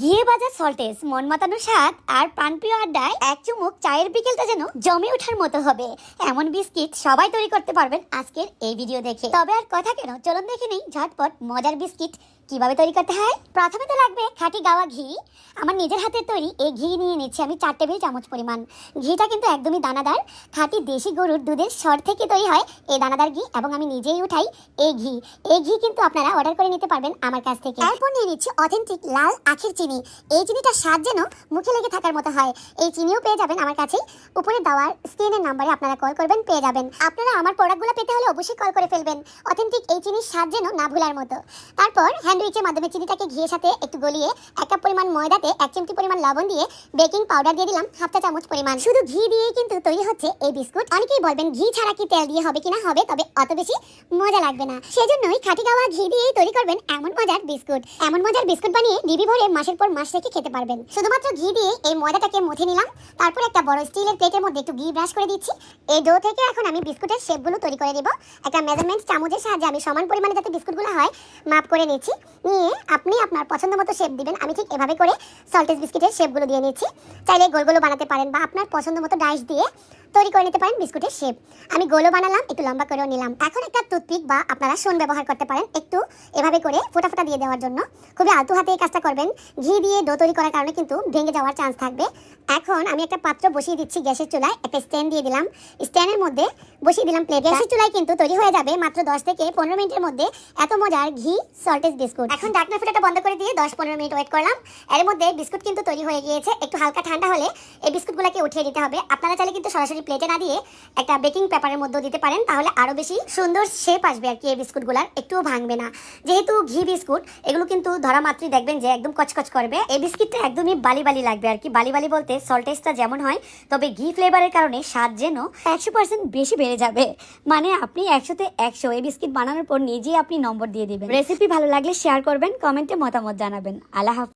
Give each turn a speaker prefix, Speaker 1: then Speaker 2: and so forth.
Speaker 1: ঘিয়ে ভাজা সল্টেজ, মন মাতানো স্বাদ আর প্রাণপ্রিয় আড্ডায় এক চুমুক চায়ের বিকেলটা যেন জমে ওঠার মতো হবে। এমন বিস্কিট সবাই তৈরি করতে পারবেন আজকের এই ভিডিও দেখে। তবে আর কথা কেন, চলুন দেখে নেই ঝটপট মজার বিস্কিট কিভাবে তৈরি করতে হয়। প্রথমে তো লাগবে খাঁটি গাওয়া ঘি। আমার নিজের হাতের তৈরি এই ঘি নিয়ে নিচ্ছি আমি 4 টেবিল চামচ পরিমাণ। ঘিটা কিন্তু একদমই দানাদার, খাঁটি দেশি গরুর দুধের সর থেকে তৈরি হয় এই দানাদার ঘি, এবং আমি নিজেই উঠাই এই ঘি। এই ঘি কিন্তু আপনারা অর্ডার করে নিতে পারবেন আমার কাছ থেকে। এরপর নিয়ে নিচ্ছি অথেন্টিক লাল আখের চিনি। এই চিনিটার স্বাদ যেন মুখে লেগে থাকার মতো হয়। এই চিনিও পেয়ে যাবেন আমার কাছেই। উপরে দেওয়ার স্ক্রিনের নাম্বারে আপনারা কল করবেন, পেয়ে যাবেন। আপনারা আমার প্রোডাক্টগুলো পেতে হলে অবশ্যই কল করে ফেলবেন। অথেন্টিক এই চিনির স্বাদ যেন না ভুলার মতো। তারপর হ্যান্ডউইচের মাধ্যমে চিনিটাকে ঘিয়ের সাথে একটু গলিয়ে 1 কাপ পরিমাণ ময়দাতে 1 চিমটি পরিমাণ লবণ দিয়ে বেকিং পাউডার দিয়ে দিলাম 1/2 চা চামচ পরিমাণ। শুধু ঘি দিয়েই কিন্তু তৈরি হচ্ছে এই বিস্কুট। অনেকেই বলবেন ঘি ছাড়া কি তেল দিয়ে হবে কিনা, হবে, তবে অত বেশি মজা লাগবে না। সেজন্যই খাঁটি গাওয়া ঘি দিয়েই তৈরি করবেন এমন মজার বিস্কুট। এমন মজার বিস্কুট বানিয়ে ডিবি ভরে মাসের পর মাস রেখে খেতে পারবেন। শুধুমাত্র ঘি দিয়ে এই ময়দাটাকে মথে নিলাম। তারপর একটা বড় স্টিলের প্লেটের মধ্যে একটু ঘি ব্রাশ করে দিচ্ছি। এই ডো থেকে এখন আমি বিস্কুটের শেপগুলো তৈরি করে দেব। একটা মেজারমেন্ট চামচের সাহায্যে আমি সমান পরিমাণে যাতে বিস্কুটগুলো হয় মাপ করে নিচ্ছি। নিয়ে আপনি আপনার পছন্দ মতো শেপ দিবেন। আমি ঠিক এভাবে করে সল্টেজ বিস্কুটের শেপগুলো দিয়ে নিচ্ছি। চাইলে গোলগুলো বানাতে পারেন বা আপনার পছন্দ মতো ডাইস দিয়ে তৈরি করে নিতে পারেন বিস্কুটের শেপ। আমি গোলও বানালাম, একটু লম্বা করেও নিলাম। এখন একটা টুথপিক বা আপনারা শোন ব্যবহার করতে পারেন, একটু এভাবে করে ফোটা ফোটা দিয়ে দেওয়ার জন্য। খুবই আলতু হাতে এই কাজটা করবেন। ঘি দিয়ে ডো তৈরি করার কারণে কিন্তু ভেঙে যাওয়ার চান্স থাকবে। এখন আমি একটা পাত্র বসিয়ে দিচ্ছি গ্যাসের চুলায়। একটা স্ট্যান্ড দিয়ে দিলাম। স্ট্যান্ডের মধ্যে বসিয়ে দিলাম প্লেট। গ্যাসের চুলায় কিন্তু তৈরি হয়ে যাবে মাত্র 10 থেকে 15 মিনিটের মধ্যে এত মজার ঘি সল্টেজ বিস্কুট। এখন ঢাকনা ফুটাটা বন্ধ করে দিয়ে 10-15 মিনিট ওয়েট করলাম। এর মধ্যে বিস্কুট কিন্তু তৈরি হয়ে গিয়েছে। একটু হালকা ঠান্ডা হলে এই বিস্কুটগুলোকে উঠিয়ে দিতে হবে। আপনারা চাইলে কিন্তু সরাসরি প্লেটে না দিয়ে একটা বেকিং পেপারের মধ্যে দিতে পারেন, তাহলে আরো বেশি সুন্দর শেপ আসবে আর কি। এই বিস্কুটগুলোর একটুও ভাঙবে না, যেহেতু ঘি বিস্কুট। এগুলো কিন্তু ধরা মাত্রই দেখবেন যে একদম কচকচ করবে। এই বিস্কিটটা একদমই বালি বালি লাগবে আর কি। বালি বালি বলতে সল্টেজটা যেমন হয়, তবে ঘি ফ্লেভারের কারণে স্বাদ যেন 100% বেশি বেড়ে যাবে। মানে আপনি 100-তে 100 এই বিস্কিট বানানোর পর নিজেই আপনি নম্বর দিয়ে দিবেন। রেসিপি ভালো লাগলে শেয়ার করবেন, কমেন্টে মতামত জানাবেন। আল্লাহ হাফেজ।